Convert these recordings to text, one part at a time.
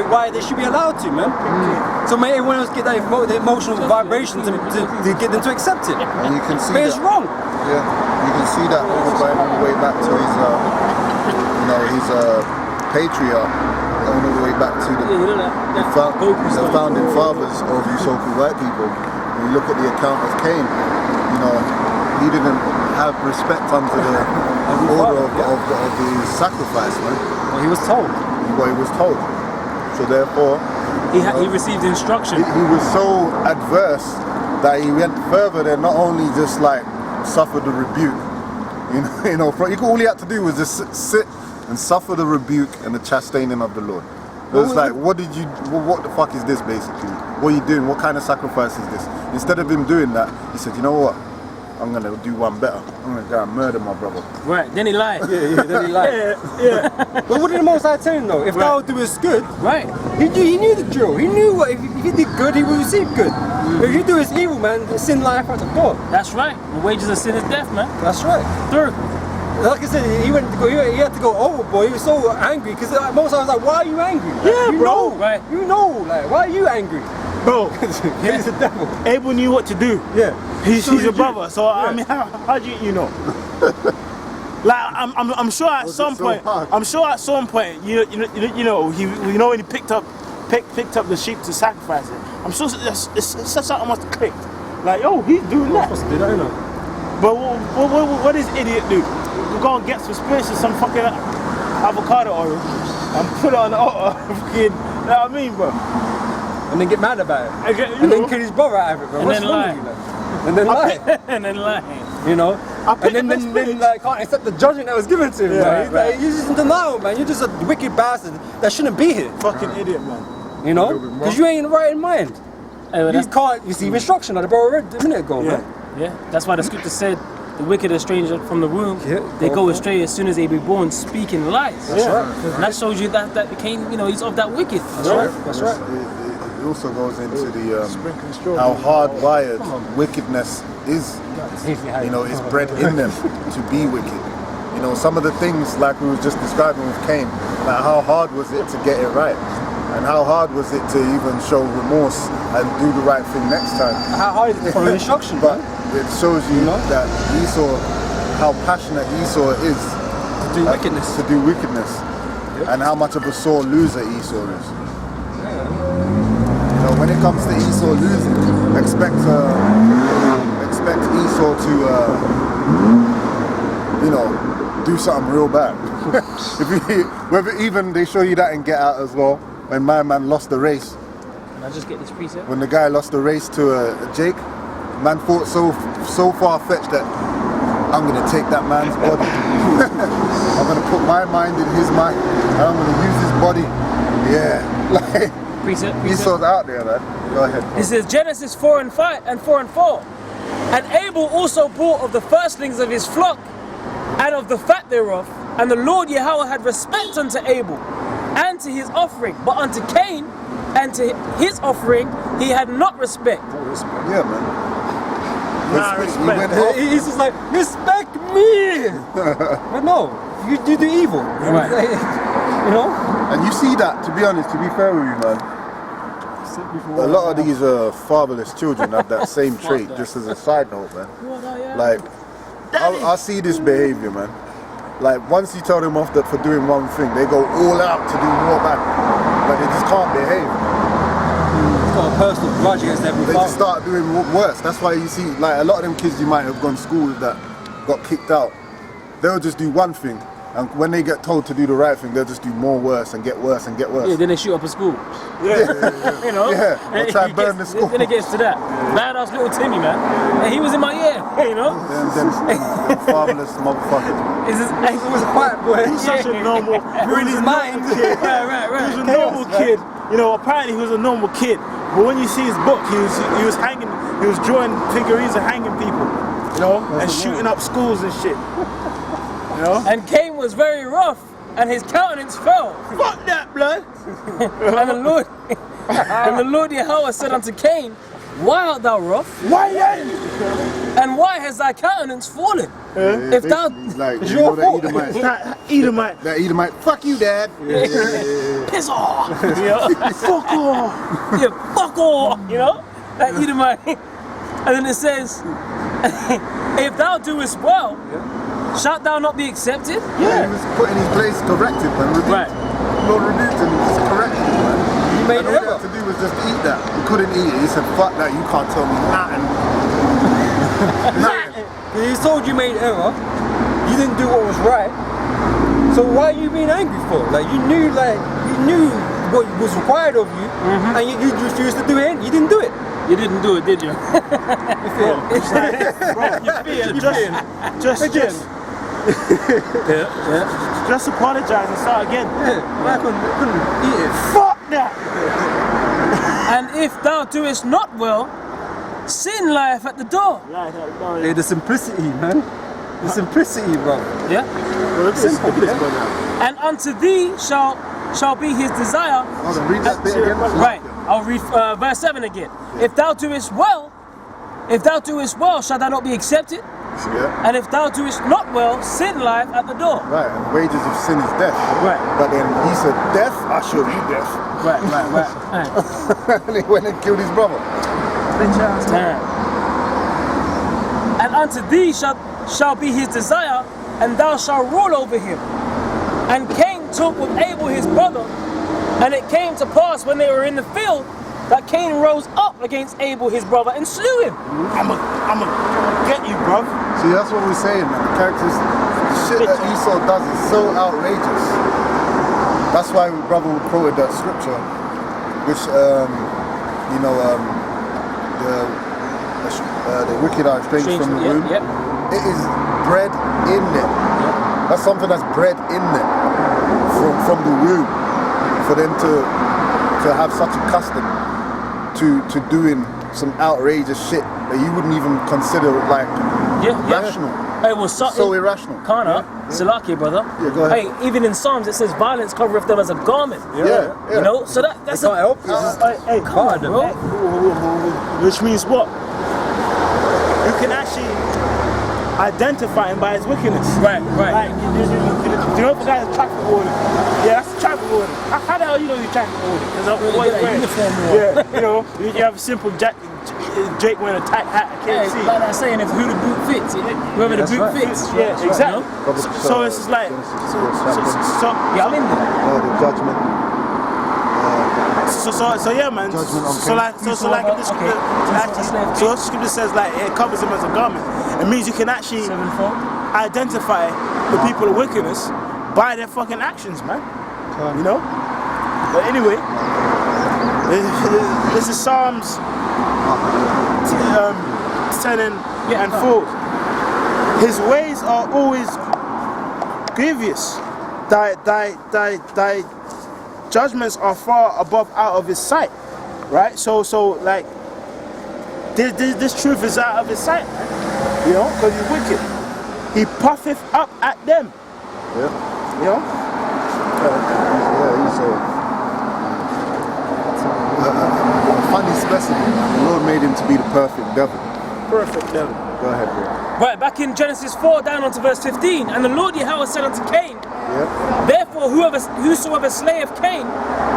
why they should be allowed to, man. So may everyone else get that the emotional vibration to get them to accept it. And you can see but it's wrong. Yeah, you can see that going all the way back to his, his patriarch, going all the way back to the founding fathers of you so-called white people. When you look at the account of Cain, he didn't have respect under the order of the sacrifice, man. Well, he was told. Well, he was told. So therefore, he received instruction. He was so adverse that he went further than not only just like suffer the rebuke. All he had to do was just sit and suffer the rebuke and the chastening of the Lord. It was like, what the fuck is this basically? What are you doing? What kind of sacrifice is this? Instead of him doing that, he said, you know what? I'm gonna do one better. I'm gonna go and murder my brother. Right, then he lied. Yeah, then he lied. yeah. But what did the Most High tell him though? If thou doest good, right? He knew the drill. He knew what if he did good, he would receive good. If you do his evil, man, sin life at the door. That's right. The wages of sin is death, man. That's right. Third. Like I said, he had to go overboard. He was so angry because most I was like, why are you angry? Like, yeah, bro. Right. Like, why are you angry? Bro, he's the devil. Abel knew what to do. Yeah. He's a brother. So I mean, how do you know? Like I'm sure at some point. I'm sure at some point, when he picked up the sheep to sacrifice it. I'm sure it's something must have clicked. Like, oh, he's doing that. Supposed to do that, innit? But what does idiot do? We're gonna get some spirits of some fucking avocado oil and put it on the altar. You know what I mean, bro? And then get mad about it. And then kill his brother out of it, bro. And then lie. And then lie. And then lie. You know? And then like, can't accept the judgment that was given to him, man. Like, you're just in denial, man. You're just a wicked bastard that shouldn't be here. Fucking idiot, man. You know? Because you ain't right in mind. You can't receive instruction like the brother read a minute ago, man. Yeah, that's why the scripture said the wicked are strangers from the womb. They go astray as soon as they be born, speaking lies. That's right. And that shows you that Cain, he's of that wicked. That's right. That's right. It also goes into the how hardwired wickedness is. Is bred in them to be wicked. Some of the things like we were just describing with Cain, like how hard was it to get it right? And how hard was it to even show remorse and do the right thing next time? How hard is it to follow instruction? But it shows you that Esau, how passionate Esau is to do wickedness, and how much of a sore loser Esau is. When it comes to Esau losing, expect Esau to do something real bad. Whether even they show you that in Get Out as well. When my man lost the race. Can I just get this preset? When the guy lost the race to Jake, man thought so far-fetched that I'm gonna take that man's body. I'm gonna put my mind in his mind, and I'm gonna use his body. Yeah, preset. Esau's out there, man. Go ahead. It says Genesis 4:5 and 4:4. And Abel also brought of the firstlings of his flock and of the fat thereof, and the Lord Yahweh had respect unto Abel and to his offering, but unto Cain and to his offering he had not respect. Yeah, man. Respect. He's just like, respect me. But no, you do the evil. Right. And you see that, to be honest, to be fair with you, man, a lot of these fatherless children have that same trait, just as a side note, man. Like, I see this behavior, man. Like, once you tell them off that for doing one thing, they go all out to do more bad. But they just can't behave. It's got a personal grudge against every They just start doing worse. That's why you see, like, a lot of them kids you might have gone to school with that got kicked out. They'll just do one thing. And when they get told to do the right thing, they'll just do more worse and get worse and get worse. Yeah, then they shoot up a school. Yeah. Yeah, they'll try and burn the school. Then it gets to that. Badass little Timmy, man. And he was in my ear, Them fatherless motherfuckers. He was a white boy. He's such a normal, really mind. kid. Right. He was a normal kid. Apparently he was a normal kid. But when you see his book, he was hanging, he was drawing figurines of hanging people, and shooting up schools and shit. And Cain was very rough, and his countenance fell. Fuck that, blood. And the Lord Yahweh said unto Cain, Why art thou wroth? Why? And why has thy countenance fallen? If thou He's like, It's you your know fault. that Edomite. That Edomite. That Edomite. Fuck you, Dad. piss off, Fuck off. yeah, fuck off, you know, that Edomite. And then it says, if thou doest well, shalt thou not be accepted? Yeah, he was put in his place, corrected, man. Rebuked. Right. Lord rebuked him, he was corrected, man. You made And all he error. had to do was just eat that. He couldn't eat it. He said, fuck that, you can't tell me nothing. Nothing. He told you made error. You didn't do what was right. So why are you being angry for? Like you knew what was required of you, and you refused to do it. You didn't do it. You didn't do it, did you? You feel? Just apologize and start again. Yeah, I couldn't eat it. Fuck that. And if thou doest not well, sin lieth at the door. Hey, the simplicity, man. The simplicity, bro. Yeah. Simple. And unto thee shall be his desire. Hold on, read that bit again. Right. I'll read verse 7 again. If thou doest well, shall thou not be accepted? Yeah. And if thou doest not well, sin lieth at the door. Right, and wages of sin is death. Right. But then he said, death, I shall eat death. Right. And he went and killed his brother. And unto thee shall be his desire, and thou shalt rule over him. And Cain took with Abel his brother, and it came to pass when they were in the field that Cain rose up against Abel his brother and slew him. I'ma get you, bruv. See, that's what we're saying, man. The characters, the shit that Esau does is so outrageous. That's why brother quoted that scripture, which, the wicked are estranged from the womb. Yep. It is bred in them. That's something that's bred in them from the womb. For them to have such a custom to doing some outrageous shit that you wouldn't even consider like rational. It was So irrational. Kana, Salaki, brother. Yeah, go ahead. Hey, even in Psalms it says violence covereth them as a garment. Yeah. You know, so that's They can't help you. It's just Hey, hard, bro. which means what? You can actually identify him by his wickedness. Right. Like, you know if the guy has traffic warning? Yeah, that's a traffic warning. How the hell you know he's traffic warning? Because Really what get he's that wearing. uniform on. Yeah, you know, you have a simple Jake wearing a tight hat at Yeah, KFC. it's like that saying, if who the boot fits, whoever the that's boot right. fits. Yeah, You exactly. know? So it's just like, Yeah, I'm in there. The judgment. so yeah, man. Judgment on So like this Okay. so the scripture says like it covers him as a garment. It means you can actually Sevenfold. identify the people of wickedness by their fucking actions, man. You know? But anyway, this is Psalms 10 and 4. His ways are always grievous. Thy judgments are far above out of his sight. Right? So like this truth is out of his sight, man. You know, because he's wicked. He puffeth up at them. Yeah. You know? Yeah, Esau. A funny specimen. The Lord made him to be the perfect devil. Perfect devil. Go ahead, bro. Right, back in Genesis 4, down onto verse 15. And the Lord Yahweh said unto Cain, Yeah. therefore whosoever slayeth Cain,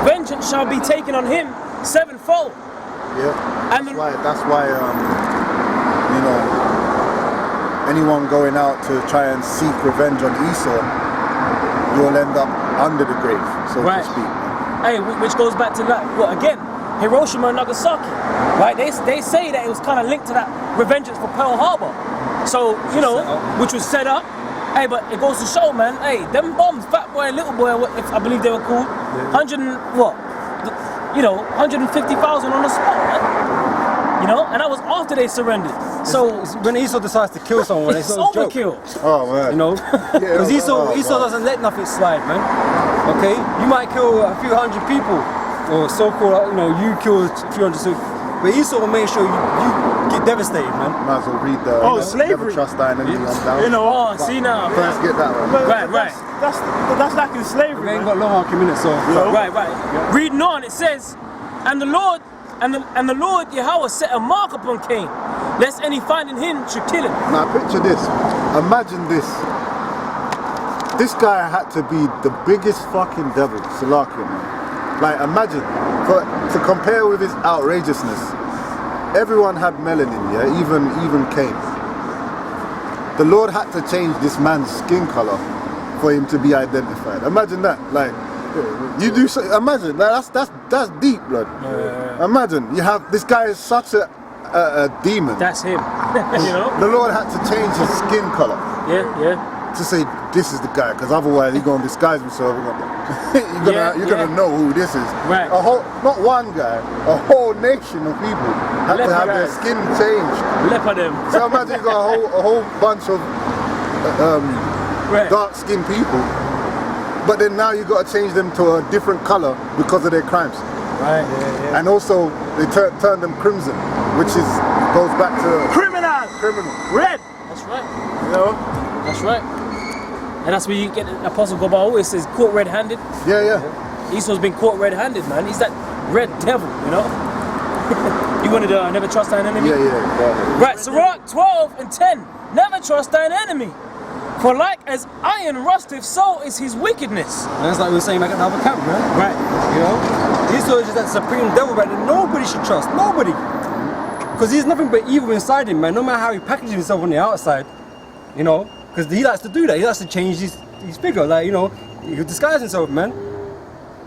vengeance shall be taken on him sevenfold. Yeah. And That's why anyone going out to try and seek revenge on Esau, you'll end up under the grave, so Right. to speak. Hey, which goes back to that, what again? Hiroshima and Nagasaki, right? They say that it was kind of linked to that revengeance for Pearl Harbor. So, you know, which was set up. Hey, but it goes to show, man, hey, them bombs, Fat Boy and Little Boy, if I believe they were called, 150,000 on the spot, man. You know, and that was after they surrendered. So, It's when Esau decides to kill someone, it's it's not a joke. overkill. Oh man. You know, because Esau doesn't let nothing slide, man. Okay, you might kill a few hundred people, or so-called, you kill a few hundred, but Esau will make sure you get devastated, man. Might as well read the slavery. Never trust thy enemy on down. You know, Oh, see now. First get that one. Right. That's like in slavery. We ain't Man. got long hard minutes, so Right. Reading on, it says, and the Lord and the Lord Yahweh set a mark upon Cain, lest any finding him should kill him. Now picture this. Imagine this. This guy had to be the biggest fucking devil, Salakia, man. Like imagine, to compare with his outrageousness, everyone had melanin, yeah, even Cain. The Lord had to change this man's skin color for him to be identified. Imagine that, like you do. So, imagine that's deep, blood. Imagine you have this guy is such a demon. That's him. You know. The Lord had to change his skin color. Yeah. To say this is the guy, because otherwise he's gonna disguise himself. You're gonna know who this is. Right. A whole, not one guy, a whole nation of people had to have their skin changed. Leper them. So imagine you got a whole bunch of dark-skinned people, but then now you got to change them to a different color because of their crimes. Right. Yeah. And also they turn them crimson, which goes back to Criminal. Red. That's right. You know. That's right. And that's where you get Apostle Goba always says caught red-handed. Yeah. Esau's been caught red-handed, man. He's that red devil, you know. You wanted to never trust thine enemy. Yeah. Right. Sirach 12 and 10. Never trust thine enemy. For like as iron rusteth, so is his wickedness. And that's like we were saying back at the other camp, man. Right. You know? Esau is just that supreme devil, man, that nobody should trust. Nobody. Because he's nothing but evil inside him, man. No matter how he packages himself on the outside, you know. Because he likes to do that. He likes to change his figure. Like, you know, he could disguise himself, man.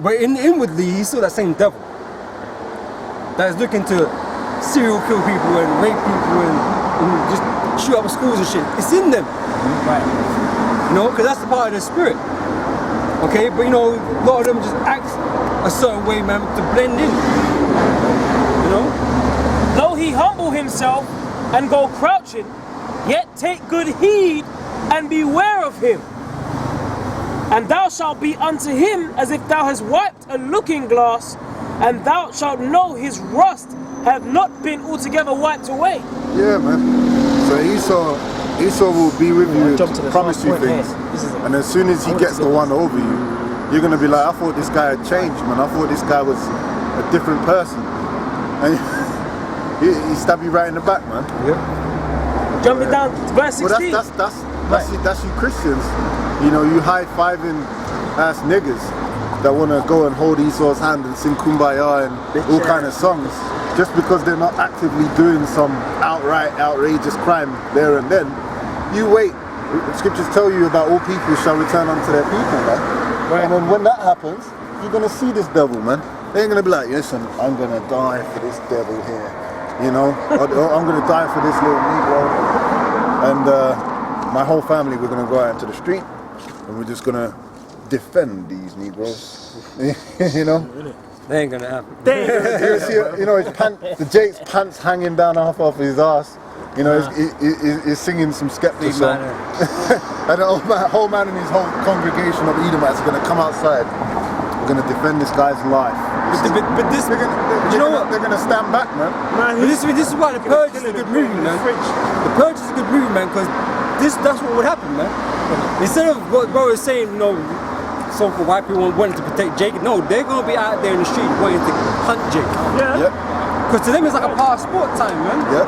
But inwardly, he's still that same devil that is looking to serial kill people and rape people and just shoot up schools and shit. It's in them. Right. You know, because that's the part of the spirit. Okay, but you know, a lot of them just act a certain way, man, to blend in. You know? Though he humble himself and go crouching, yet take good heed and beware of him. And thou shalt be unto him as if thou hast wiped a looking glass, and thou shalt know his rust hath not been altogether wiped away. Yeah, man. So Esau will be with you, promise you things, and as soon as he gets the one over you, you're gonna be like, I thought this guy had changed, man. I thought this guy was a different person, and he stabbed you right in the back, man. Yeah. Jumping down to verse 16. Well, that's you Christians. You know, you high-fiving ass niggas that want to go and hold Esau's hand and sing Kumbaya and all kind of songs, just because they're not actively doing some outright outrageous crime there and then. You wait. The scriptures tell you that all people shall return unto their people, man. Right. And then when that happens, you're gonna see this devil, man. They ain't gonna be like, listen, I'm gonna die for this devil here, you know, or I'm gonna die for this little Negro, and my whole family, we're gonna go out into the street and we're just gonna defend these Negroes, you know. They ain't gonna happen. You see, you know, the Jake's pants hanging down half off his ass. You know, he's singing some Skepta song. And the whole man and his whole congregation of Edomites are going to come outside. We're going to defend this guy's life. But this, you know what? They're going to stand back, man. But this is why The Purge is a good movie, man. The Purge is a good movie, man, because that's what would happen, man. Instead of what bro is saying, you know, so-called white people wanting to protect Jake, no, they're going to be out there in the street wanting to hunt Jake. Yeah. Because to them it's like a passport time, man. Yeah.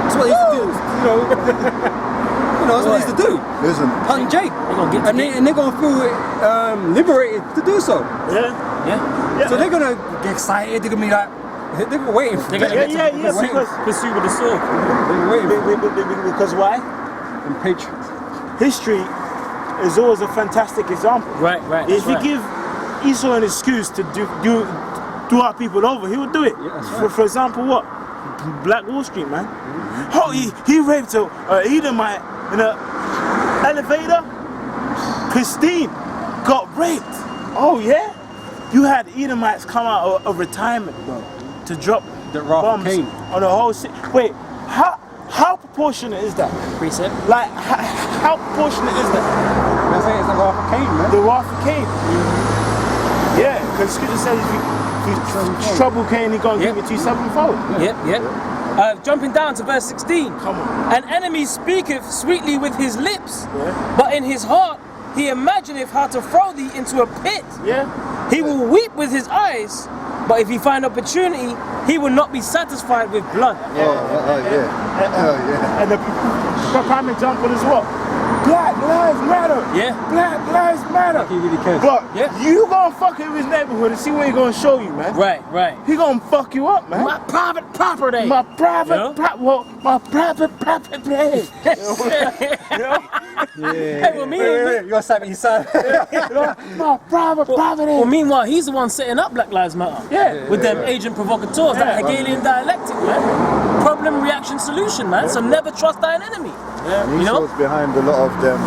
That's what they used to do, you know. That's what they used to do. Listen. Hunt Jake. And they're going to feel liberated to do so. Yeah. So they're going to get excited, they're going to be like, they're waiting for it. Because pursue with the sword. They're waiting. Because why? And patriots. History is always a fantastic example. Right. If you give Esau an excuse to do our people over, he would do it. Yeah, For example, what? Black Wall Street, man. Oh, he raped a Edomite in an elevator. Christine got raped. Oh yeah? You had Edomites come out of retirement, bro, to drop The Wrath of bombs Cain. on the whole city. Wait, how proportionate is that? Precept. Like, how proportionate is that? They're saying it's the Wrath of Cain, man. The Wrath of Cain. Yeah, because Scripture says if you trouble Cain, he's going to give it to you sevenfold. Yep. Jumping down to verse 16. Come on. An enemy speaketh sweetly with his lips, but in his heart he imagineth how to throw thee into a pit. Yeah. He will weep with his eyes, but if he find opportunity, he will not be satisfied with blood. Yeah. And the prime example is what? Black lives matter. Yeah. Black lives matter. He really cares. But Yeah. you gonna fuck with his neighborhood and see what he gonna show you, man. Right, right. He gonna fuck you up, man. My private property. My private, You know? my private property. You know? Hey, well, You gotta slap me inside. My private property. well, meanwhile, he's the one setting up Black Lives Matter. Yeah. With them agent provocateurs, that Hegelian dialectic, man. Problem, reaction, solution, man. So never trust thine enemy. And You know? Esau's behind a lot of them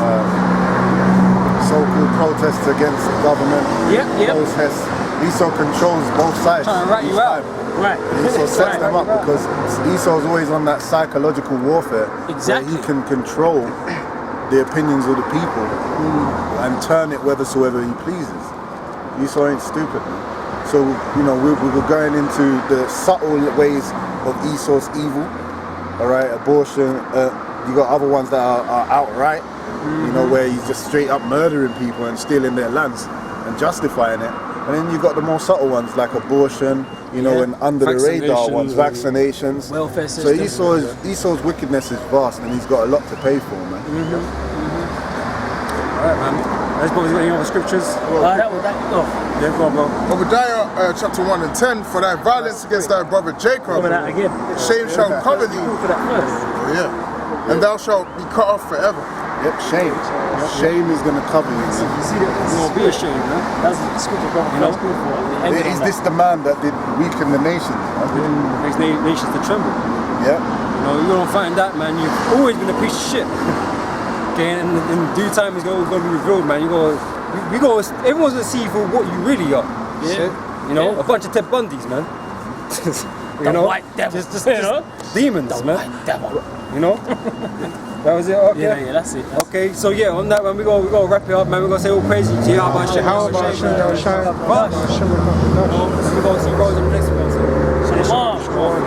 so-called protests against the government. Yeah. Protests. Esau controls both sides. Trying to rat you out. Right. Esau sets them up because Esau's always on that psychological warfare. Exactly. Where he can control the opinions of the people and turn it whithersoever he pleases. Esau ain't stupid, man. So, you know, we were going into the subtle ways of Esau's evil. Alright, abortion. You got other ones that are outright, you know, where he's just straight up murdering people and stealing their lands and justifying it. And then you got the more subtle ones like abortion, you know, and under the radar ones, vaccinations. Welfare So system. Esau's wickedness is vast, and he's got a lot to pay for, man. Alright, man. Let's go. Any other scriptures? That. Yeah, go on, bro. Obadiah chapter 1 and 10, for thy violence against thy brother Jacob, Cover that again. shame shall cover thee. For that first. Oh, yeah. And thou shalt be cut off forever. Yep, shame. Shame is going to cover you, man. You see that? You won't be ashamed, man. That's the scripture brother first good for. Is this the man that did weaken the nations? Makes nations to tremble. Yeah. You know, you don't find that, man. You've always been a piece of shit. Okay, and in due time, it's going to be revealed, man. Everyone's going to see you for what you really are. Yeah. You know, Yeah. a bunch of Ted Bundys, man. The white devil. Just You know? demons, man. White devil. You know? That was it, okay? Yeah, that's it. Okay, so yeah, on that one, we gotta wrap it up, man. We're gonna say all praise to Yahweh Hashem. How about Hashem? We're gonna see Rose in the next one. Shalom. Shalom.